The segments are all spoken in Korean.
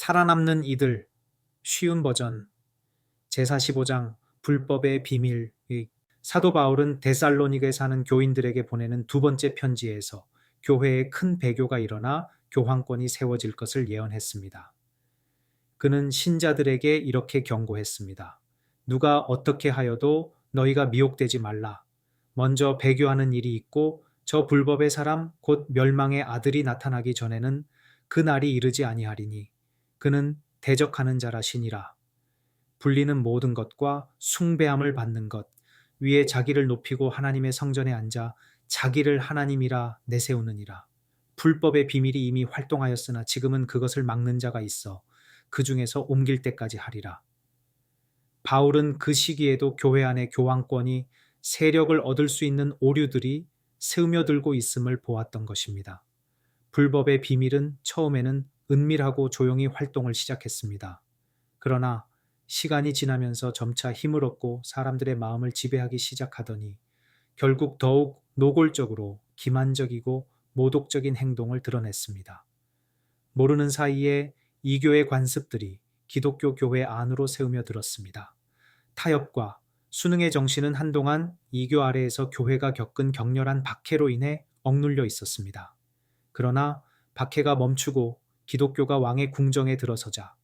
살아남는 이들 쉬운 버전 제45장 불법의 비밀. 사도 바울은 데살로니가에 사는 교인들에게 보내는 두 번째 편지에서 교회에 큰 배교가 일어나 교황권이 세워질 것을 예언했습니다. 그는 신자들에게 이렇게 경고했습니다. 누가 어떻게 하여도 너희가 미혹되지 말라. 먼저 배교하는 일이 있고 저 불법의 사람 곧 멸망의 아들이 나타나기 전에는 그 날이 이르지 아니하리니 그는 대적하는 자라시니라. 불리는 모든 것과 숭배함을 받는 것, 위에 자기를 높이고 하나님의 성전에 앉아 자기를 하나님이라 내세우느니라. 불법의 비밀이 이미 활동하였으나 지금은 그것을 막는 자가 있어 그 중에서 옮길 때까지 하리라. 바울은 그 시기에도 교회 안에 교황권이 세력을 얻을 수 있는 오류들이 스며들고 있음을 보았던 것입니다. 불법의 비밀은 처음에는 은밀하고 조용히 활동을 시작했습니다. 그러나 시간이 지나면서 점차 힘을 얻고 사람들의 마음을 지배하기 시작하더니 결국 더욱 노골적으로 기만적이고 모독적인 행동을 드러냈습니다. 모르는 사이에 이교의 관습들이 기독교 교회 안으로 세우며 들었습니다. 타협과 순응의 정신은 한동안 이교 아래에서 교회가 겪은 격렬한 박해로 인해 억눌려 있었습니다. 그러나 박해가 멈추고 기독교가 왕의 궁정에 들어서자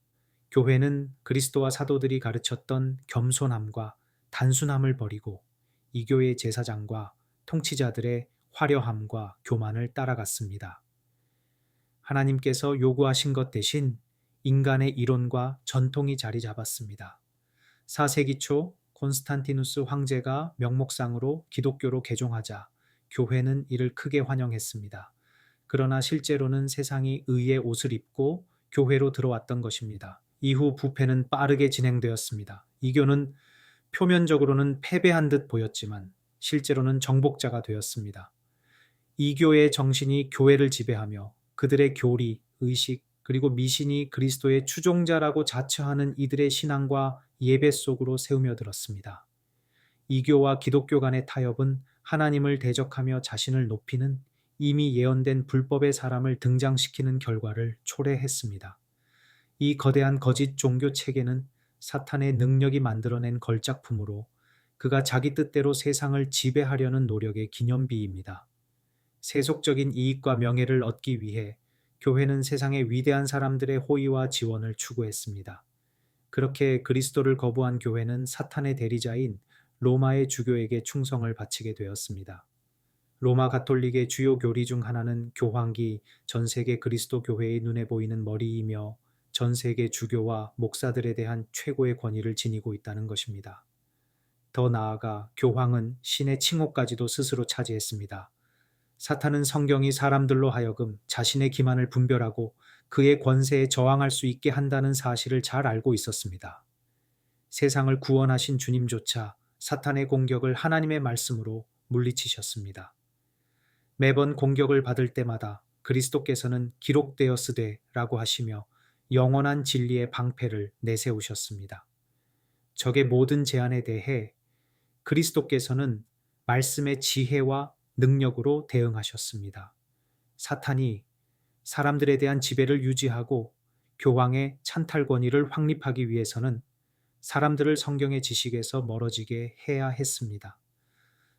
교회는 그리스도와 사도들이 가르쳤던 겸손함과 단순함을 버리고 이교의 제사장과 통치자들의 화려함과 교만을 따라갔습니다. 하나님께서 요구하신 것 대신 인간의 이론과 전통이 자리 잡았습니다. 4세기 초 콘스탄티누스 황제가 명목상으로 기독교로 개종하자 교회는 이를 크게 환영했습니다. 그러나 실제로는 세상이 의의 옷을 입고 교회로 들어왔던 것입니다. 이후 부패는 빠르게 진행되었습니다. 이교는 표면적으로는 패배한 듯 보였지만 실제로는 정복자가 되었습니다. 이교의 정신이 교회를 지배하며 그들의 교리, 의식, 그리고 미신이 그리스도의 추종자라고 자처하는 이들의 신앙과 예배 속으로 세우며들었습니다. 이교와 기독교 간의 타협은 하나님을 대적하며 자신을 높이는 이미 예언된 불법의 사람을 등장시키는 결과를 초래했습니다. 이 거대한 거짓 종교 체계는 사탄의 능력이 만들어낸 걸작품으로 그가 자기 뜻대로 세상을 지배하려는 노력의 기념비입니다. 세속적인 이익과 명예를 얻기 위해 교회는 세상의 위대한 사람들의 호의와 지원을 추구했습니다. 그렇게 그리스도를 거부한 교회는 사탄의 대리자인 로마의 주교에게 충성을 바치게 되었습니다. 로마 가톨릭의 주요 교리 중 하나는 교황기 전 세계 그리스도 교회의 눈에 보이는 머리이며 전 세계 주교와 목사들에 대한 최고의 권위를 지니고 있다는 것입니다. 더 나아가 교황은 신의 칭호까지도 스스로 차지했습니다. 사탄은 성경이 사람들로 하여금 자신의 기만을 분별하고 그의 권세에 저항할 수 있게 한다는 사실을 잘 알고 있었습니다. 세상을 구원하신 주님조차 사탄의 공격을 하나님의 말씀으로 물리치셨습니다. 매번 공격을 받을 때마다 그리스도께서는 기록되었으되 라고 하시며 영원한 진리의 방패를 내세우셨습니다. 적의 모든 제안에 대해 그리스도께서는 말씀의 지혜와 능력으로 대응하셨습니다. 사탄이 사람들에 대한 지배를 유지하고 교황의 찬탈 권위를 확립하기 위해서는 사람들을 성경의 지식에서 멀어지게 해야 했습니다.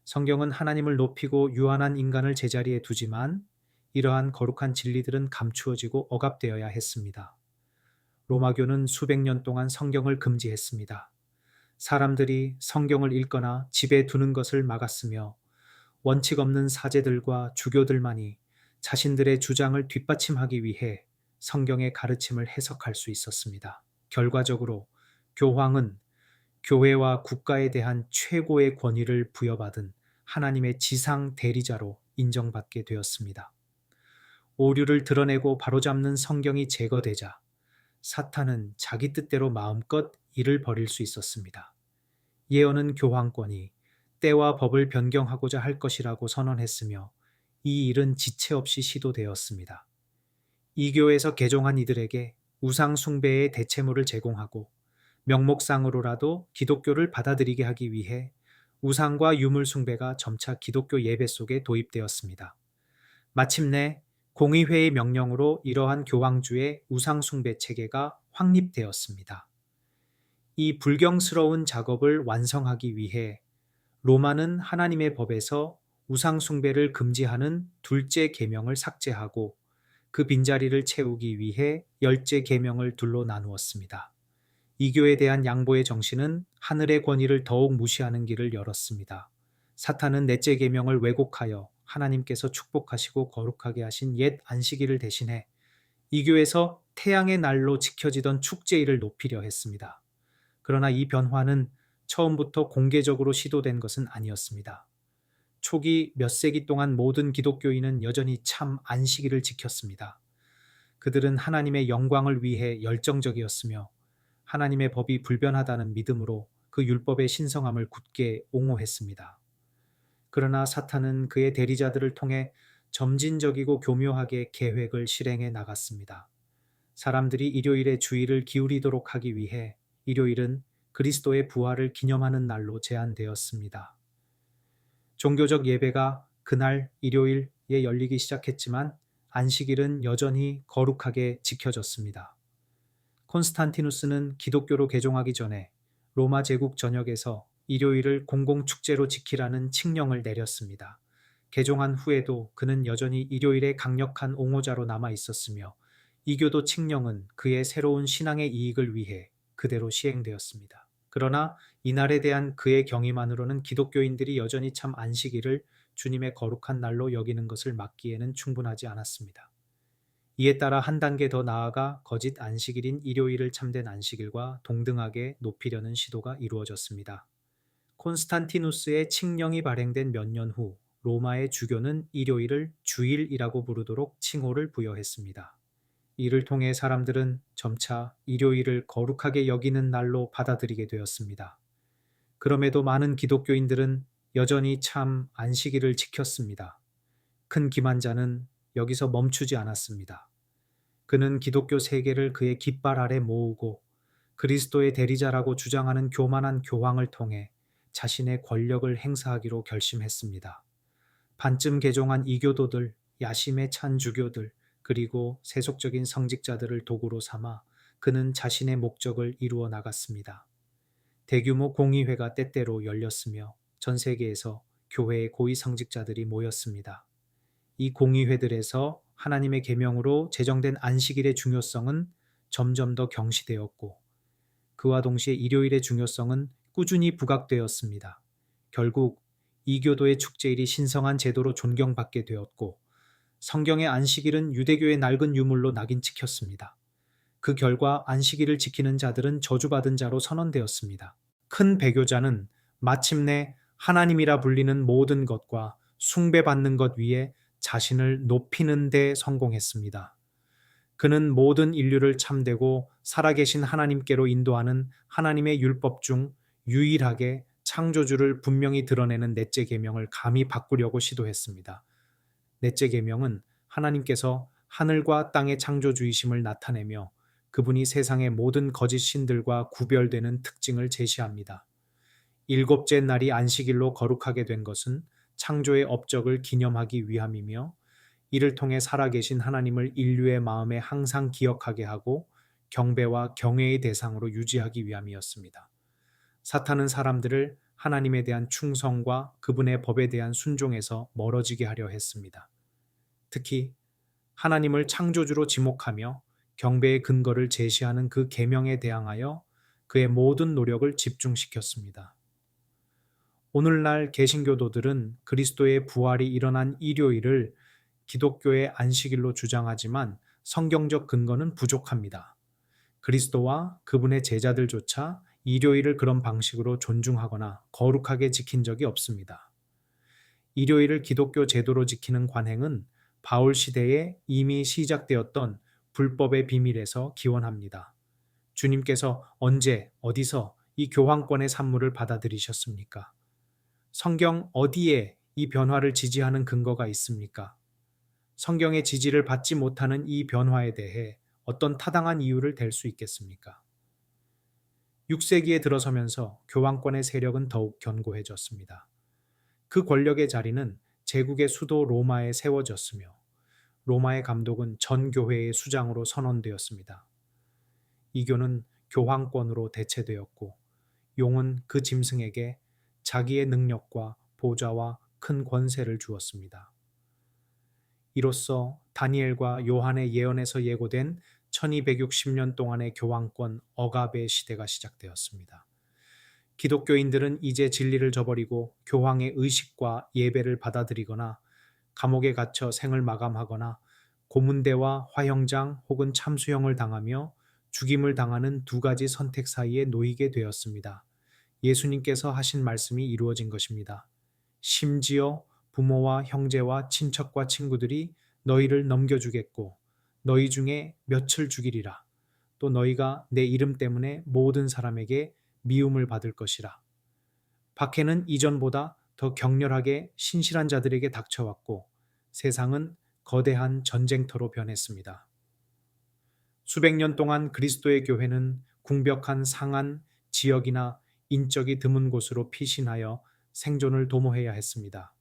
성경은 하나님을 높이고 유한한 인간을 제자리에 두지만 이러한 거룩한 진리들은 감추어지고 억압되어야 했습니다. 로마교는 수백 년 동안 성경을 금지했습니다. 사람들이 성경을 읽거나 집에 두는 것을 막았으며 원칙 없는 사제들과 주교들만이 자신들의 주장을 뒷받침하기 위해 성경의 가르침을 해석할 수 있었습니다. 결과적으로 교황은 교회와 국가에 대한 최고의 권위를 부여받은 하나님의 지상 대리자로 인정받게 되었습니다. 오류를 드러내고 바로잡는 성경이 제거되자 사탄은 자기 뜻대로 마음껏 일을 벌일 수 있었습니다. 예언은 교황권이 때와 법을 변경하고자 할 것이라고 선언했으며 이 일은 지체 없이 시도되었습니다. 이교에서 개종한 이들에게 우상 숭배의 대체물을 제공하고 명목상으로라도 기독교를 받아들이게 하기 위해 우상과 유물 숭배가 점차 기독교 예배 속에 도입되었습니다. 마침내 공의회의 명령으로 이러한 교황주의 우상숭배 체계가 확립되었습니다. 이 불경스러운 작업을 완성하기 위해 로마는 하나님의 법에서 우상숭배를 금지하는 둘째 계명을 삭제하고 그 빈자리를 채우기 위해 열째 계명을 둘로 나누었습니다. 이교에 대한 양보의 정신은 하늘의 권위를 더욱 무시하는 길을 열었습니다. 사탄은 넷째 계명을 왜곡하여 하나님께서 축복하시고 거룩하게 하신 옛 안식일을 대신해 이교에서 태양의 날로 지켜지던 축제일을 높이려 했습니다. 그러나 이 변화는 처음부터 공개적으로 시도된 것은 아니었습니다. 초기 몇 세기 동안 모든 기독교인은 여전히 참 안식일을 지켰습니다. 그들은 하나님의 영광을 위해 열정적이었으며 하나님의 법이 불변하다는 믿음으로 그 율법의 신성함을 굳게 옹호했습니다. 그러나 사탄은 그의 대리자들을 통해 점진적이고 교묘하게 계획을 실행해 나갔습니다. 사람들이 일요일에 주의를 기울이도록 하기 위해 일요일은 그리스도의 부활을 기념하는 날로 제한되었습니다. 종교적 예배가 그날 일요일에 열리기 시작했지만 안식일은 여전히 거룩하게 지켜졌습니다. 콘스탄티누스는 기독교로 개종하기 전에 로마 제국 전역에서 일요일을 공공축제로 지키라는 칙령을 내렸습니다. 개종한 후에도 그는 여전히 일요일의 강력한 옹호자로 남아 있었으며 이교도 칙령은 그의 새로운 신앙의 이익을 위해 그대로 시행되었습니다. 그러나 이날에 대한 그의 경의만으로는 기독교인들이 여전히 참 안식일을 주님의 거룩한 날로 여기는 것을 막기에는 충분하지 않았습니다. 이에 따라 한 단계 더 나아가 거짓 안식일인 일요일을 참된 안식일과 동등하게 높이려는 시도가 이루어졌습니다. 콘스탄티누스의 칙령이 발행된 몇 년 후 로마의 주교는 일요일을 주일이라고 부르도록 칭호를 부여했습니다. 이를 통해 사람들은 점차 일요일을 거룩하게 여기는 날로 받아들이게 되었습니다. 그럼에도 많은 기독교인들은 여전히 참 안식일을 지켰습니다. 큰 기만자는 여기서 멈추지 않았습니다. 그는 기독교 세계를 그의 깃발 아래 모으고 그리스도의 대리자라고 주장하는 교만한 교황을 통해 자신의 권력을 행사하기로 결심했습니다. 반쯤 개종한 이교도들, 야심에 찬 주교들, 그리고 세속적인 성직자들을 도구로 삼아 그는 자신의 목적을 이루어 나갔습니다. 대규모 공의회가 때때로 열렸으며 전 세계에서 교회의 고위 성직자들이 모였습니다. 이 공의회들에서 하나님의 계명으로 제정된 안식일의 중요성은 점점 더 경시되었고 그와 동시에 일요일의 중요성은 꾸준히 부각되었습니다. 결국 이교도의 축제일이 신성한 제도로 존경받게 되었고 성경의 안식일은 유대교의 낡은 유물로 낙인 찍혔습니다. 그 결과 안식일을 지키는 자들은 저주받은 자로 선언되었습니다. 큰 배교자는 마침내 하나님이라 불리는 모든 것과 숭배받는 것 위에 자신을 높이는 데 성공했습니다. 그는 모든 인류를 참되고 살아계신 하나님께로 인도하는 하나님의 율법 중 유일하게 창조주를 분명히 드러내는 넷째 계명을 감히 바꾸려고 시도했습니다. 넷째 계명은 하나님께서 하늘과 땅의 창조주이심을 나타내며 그분이 세상의 모든 거짓 신들과 구별되는 특징을 제시합니다. 일곱째 날이 안식일로 거룩하게 된 것은 창조의 업적을 기념하기 위함이며 이를 통해 살아계신 하나님을 인류의 마음에 항상 기억하게 하고 경배와 경외의 대상으로 유지하기 위함이었습니다. 사탄은 사람들을 하나님에 대한 충성과 그분의 법에 대한 순종에서 멀어지게 하려 했습니다. 특히 하나님을 창조주로 지목하며 경배의 근거를 제시하는 그 계명에 대항하여 그의 모든 노력을 집중시켰습니다. 오늘날 개신교도들은 그리스도의 부활이 일어난 일요일을 기독교의 안식일로 주장하지만 성경적 근거는 부족합니다. 그리스도와 그분의 제자들조차 일요일을 그런 방식으로 존중하거나 거룩하게 지킨 적이 없습니다. 일요일을 기독교 제도로 지키는 관행은 바울 시대에 이미 시작되었던 불법의 비밀에서 기원합니다. 주님께서 언제, 어디서 이 교황권의 산물을 받아들이셨습니까? 성경 어디에 이 변화를 지지하는 근거가 있습니까? 성경의 지지를 받지 못하는 이 변화에 대해 어떤 타당한 이유를 댈 수 있겠습니까? 6세기에 들어서면서 교황권의 세력은 더욱 견고해졌습니다. 그 권력의 자리는 제국의 수도 로마에 세워졌으며 로마의 감독은 전 교회의 수장으로 선언되었습니다. 이 교는 교황권으로 대체되었고 용은 그 짐승에게 자기의 능력과 보좌와 큰 권세를 주었습니다. 이로써 다니엘과 요한의 예언에서 예고된 1260년 동안의 교황권 억압의 시대가 시작되었습니다. 기독교인들은 이제 진리를 저버리고 교황의 의식과 예배를 받아들이거나 감옥에 갇혀 생을 마감하거나 고문대와 화형장 혹은 참수형을 당하며 죽임을 당하는 두 가지 선택 사이에 놓이게 되었습니다. 예수님께서 하신 말씀이 이루어진 것입니다. 심지어 부모와 형제와 친척과 친구들이 너희를 넘겨주겠고 너희 중에 몇을 죽이리라. 또 너희가 내 이름 때문에 모든 사람에게 미움을 받을 것이라. 박해는 이전보다 더 격렬하게 신실한 자들에게 닥쳐왔고 세상은 거대한 전쟁터로 변했습니다. 수백 년 동안 그리스도의 교회는 궁벽한 상한 지역이나 인적이 드문 곳으로 피신하여 생존을 도모해야 했습니다.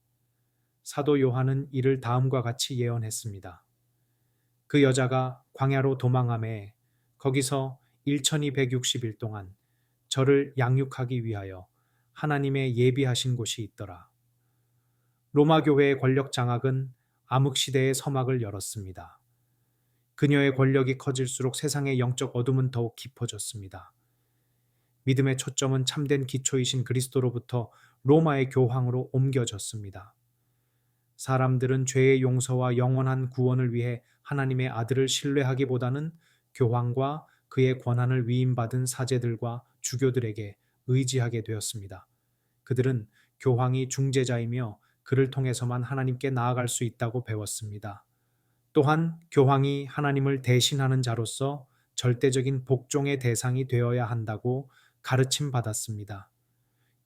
사도 요한은 이를 다음과 같이 예언했습니다. 그 여자가 광야로 도망하매 거기서 1260일 동안 저를 양육하기 위하여 하나님의 예비하신 곳이 있더라. 로마 교회의 권력 장악은 암흑시대의 서막을 열었습니다. 그녀의 권력이 커질수록 세상의 영적 어둠은 더욱 깊어졌습니다. 믿음의 초점은 참된 기초이신 그리스도로부터 로마의 교황으로 옮겨졌습니다. 사람들은 죄의 용서와 영원한 구원을 위해 하나님의 아들을 신뢰하기보다는 교황과 그의 권한을 위임받은 사제들과 주교들에게 의지하게 되었습니다. 그들은 교황이 중재자이며 그를 통해서만 하나님께 나아갈 수 있다고 배웠습니다. 또한 교황이 하나님을 대신하는 자로서 절대적인 복종의 대상이 되어야 한다고 가르침 받았습니다.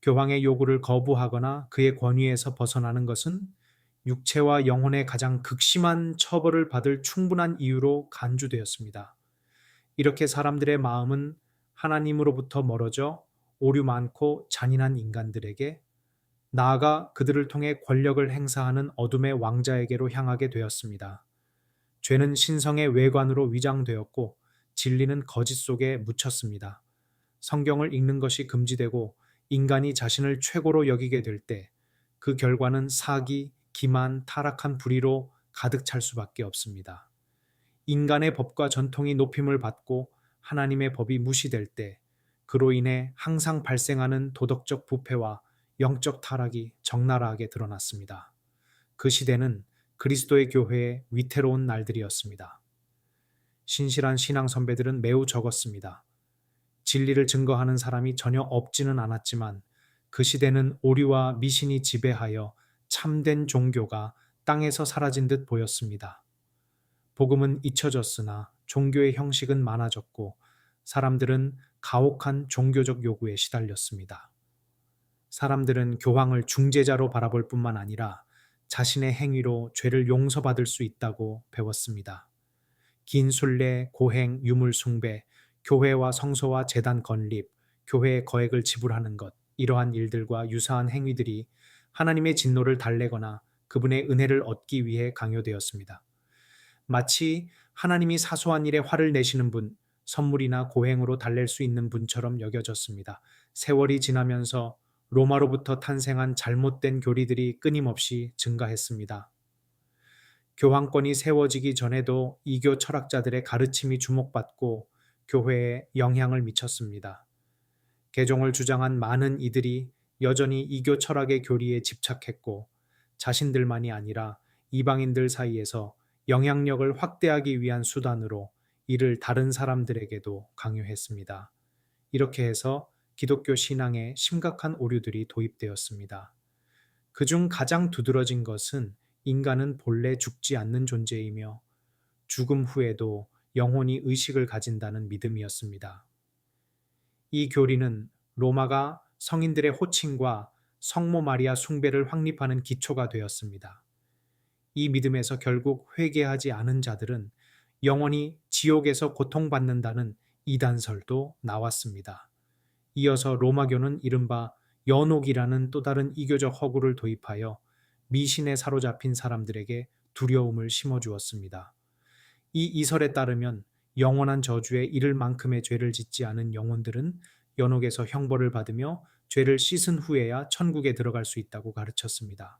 교황의 요구를 거부하거나 그의 권위에서 벗어나는 것은 육체와 영혼의 가장 극심한 처벌을 받을 충분한 이유로 간주되었습니다. 이렇게 사람들의 마음은 하나님으로부터 멀어져 오류 많고 잔인한 인간들에게, 나아가 그들을 통해 권력을 행사하는 어둠의 왕자에게로 향하게 되었습니다. 죄는 신성의 외관으로 위장되었고 진리는 거짓 속에 묻혔습니다. 성경을 읽는 것이 금지되고 인간이 자신을 최고로 여기게 될 때 그 결과는 사기, 기만, 타락한 불의로 가득 찰 수밖에 없습니다. 인간의 법과 전통이 높임을 받고 하나님의 법이 무시될 때 그로 인해 항상 발생하는 도덕적 부패와 영적 타락이 적나라하게 드러났습니다. 그 시대는 그리스도의 교회의 위태로운 날들이었습니다. 신실한 신앙 선배들은 매우 적었습니다. 진리를 증거하는 사람이 전혀 없지는 않았지만 그 시대는 오류와 미신이 지배하여 참된 종교가 땅에서 사라진 듯 보였습니다. 복음은 잊혀졌으나 종교의 형식은 많아졌고 사람들은 가혹한 종교적 요구에 시달렸습니다. 사람들은 교황을 중재자로 바라볼 뿐만 아니라 자신의 행위로 죄를 용서받을 수 있다고 배웠습니다. 긴 순례, 고행, 유물 숭배, 교회와 성소와 제단 건립, 교회의 거액을 지불하는 것, 이러한 일들과 유사한 행위들이 하나님의 진노를 달래거나 그분의 은혜를 얻기 위해 강요되었습니다. 마치 하나님이 사소한 일에 화를 내시는 분, 선물이나 고행으로 달랠 수 있는 분처럼 여겨졌습니다. 세월이 지나면서 로마로부터 탄생한 잘못된 교리들이 끊임없이 증가했습니다. 교황권이 세워지기 전에도 이교 철학자들의 가르침이 주목받고 교회에 영향을 미쳤습니다. 개종을 주장한 많은 이들이 여전히 이교 철학의 교리에 집착했고 자신들만이 아니라 이방인들 사이에서 영향력을 확대하기 위한 수단으로 이를 다른 사람들에게도 강요했습니다. 이렇게 해서 기독교 신앙에 심각한 오류들이 도입되었습니다. 그중 가장 두드러진 것은 인간은 본래 죽지 않는 존재이며 죽음 후에도 영혼이 의식을 가진다는 믿음이었습니다. 이 교리는 로마가 성인들의 호칭과 성모 마리아 숭배를 확립하는 기초가 되었습니다. 이 믿음에서 결국 회개하지 않은 자들은 영원히 지옥에서 고통받는다는 이단설도 나왔습니다. 이어서 로마교는 이른바 연옥이라는 또 다른 이교적 허구를 도입하여 미신에 사로잡힌 사람들에게 두려움을 심어주었습니다. 이 이설에 따르면 영원한 저주에 이를 만큼의 죄를 짓지 않은 영혼들은 연옥에서 형벌을 받으며 죄를 씻은 후에야 천국에 들어갈 수 있다고 가르쳤습니다.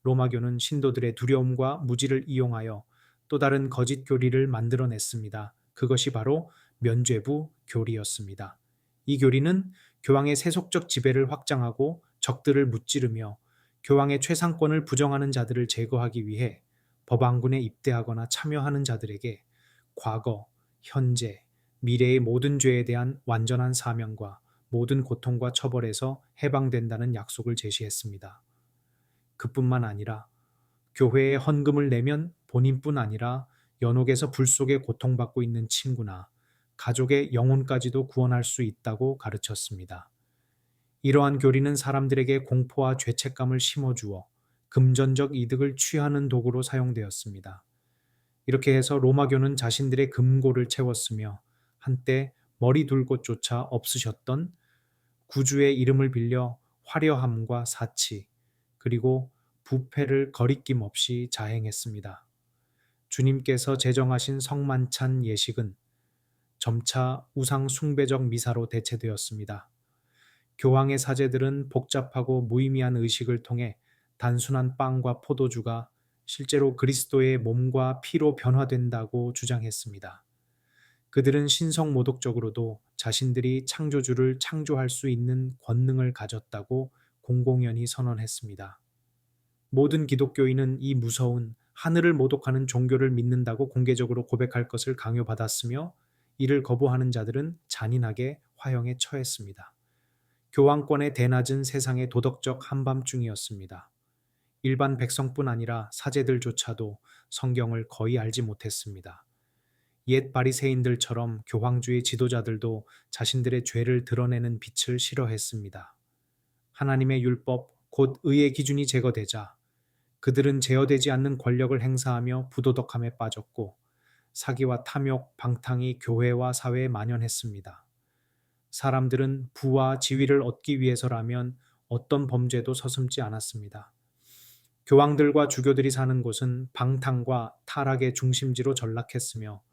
로마교는 신도들의 두려움과 무지를 이용하여 또 다른 거짓 교리를 만들어냈습니다. 그것이 바로 면죄부 교리였습니다. 이 교리는 교황의 세속적 지배를 확장하고 적들을 무찌르며 교황의 최상권을 부정하는 자들을 제거하기 위해 법왕군에 입대하거나 참여하는 자들에게 과거, 현재, 미래의 모든 죄에 대한 완전한 사명과 모든 고통과 처벌에서 해방된다는 약속을 제시했습니다. 그뿐만 아니라 교회에 헌금을 내면 본인뿐 아니라 연옥에서 불 속에 고통받고 있는 친구나 가족의 영혼까지도 구원할 수 있다고 가르쳤습니다. 이러한 교리는 사람들에게 공포와 죄책감을 심어주어 금전적 이득을 취하는 도구로 사용되었습니다. 이렇게 해서 로마교는 자신들의 금고를 채웠으며 한때 머리 둘 곳조차 없으셨던 구주의 이름을 빌려 화려함과 사치, 그리고 부패를 거리낌 없이 자행했습니다. 주님께서 제정하신 성만찬 예식은 점차 우상 숭배적 미사로 대체되었습니다. 교황의 사제들은 복잡하고 무의미한 의식을 통해 단순한 빵과 포도주가 실제로 그리스도의 몸과 피로 변화된다고 주장했습니다. 그들은 신성모독적으로도 자신들이 창조주를 창조할 수 있는 권능을 가졌다고 공공연히 선언했습니다. 모든 기독교인은 이 무서운 하늘을 모독하는 종교를 믿는다고 공개적으로 고백할 것을 강요받았으며 이를 거부하는 자들은 잔인하게 화형에 처했습니다. 교황권의 대낮은 세상의 도덕적 한밤중이었습니다. 일반 백성뿐 아니라 사제들조차도 성경을 거의 알지 못했습니다. 옛 바리새인들처럼 교황주의 지도자들도 자신들의 죄를 드러내는 빛을 싫어했습니다. 하나님의 율법, 곧 의의 기준이 제거되자 그들은 제어되지 않는 권력을 행사하며 부도덕함에 빠졌고 사기와 탐욕, 방탕이 교회와 사회에 만연했습니다. 사람들은 부와 지위를 얻기 위해서라면 어떤 범죄도 서슴지 않았습니다. 교황들과 주교들이 사는 곳은 방탕과 타락의 중심지로 전락했으며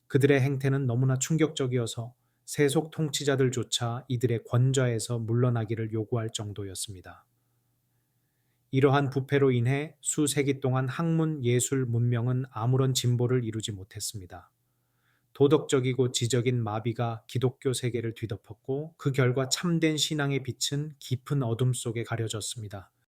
그들의 행태는 너무나 충격적이어서 세속 통치자들조차 이들의 권좌에서 물러나기를 요구할 정도였습니다. 이러한 부패로 인해 수세기 동안 학문, 예술, 문명은 아무런 진보를 이루지 못했습니다. 도덕적이고 지적인 마비가 기독교 세계를 뒤덮었고 그 결과 참된 신앙의 빛은 깊은 어둠 속에 가려졌습니다.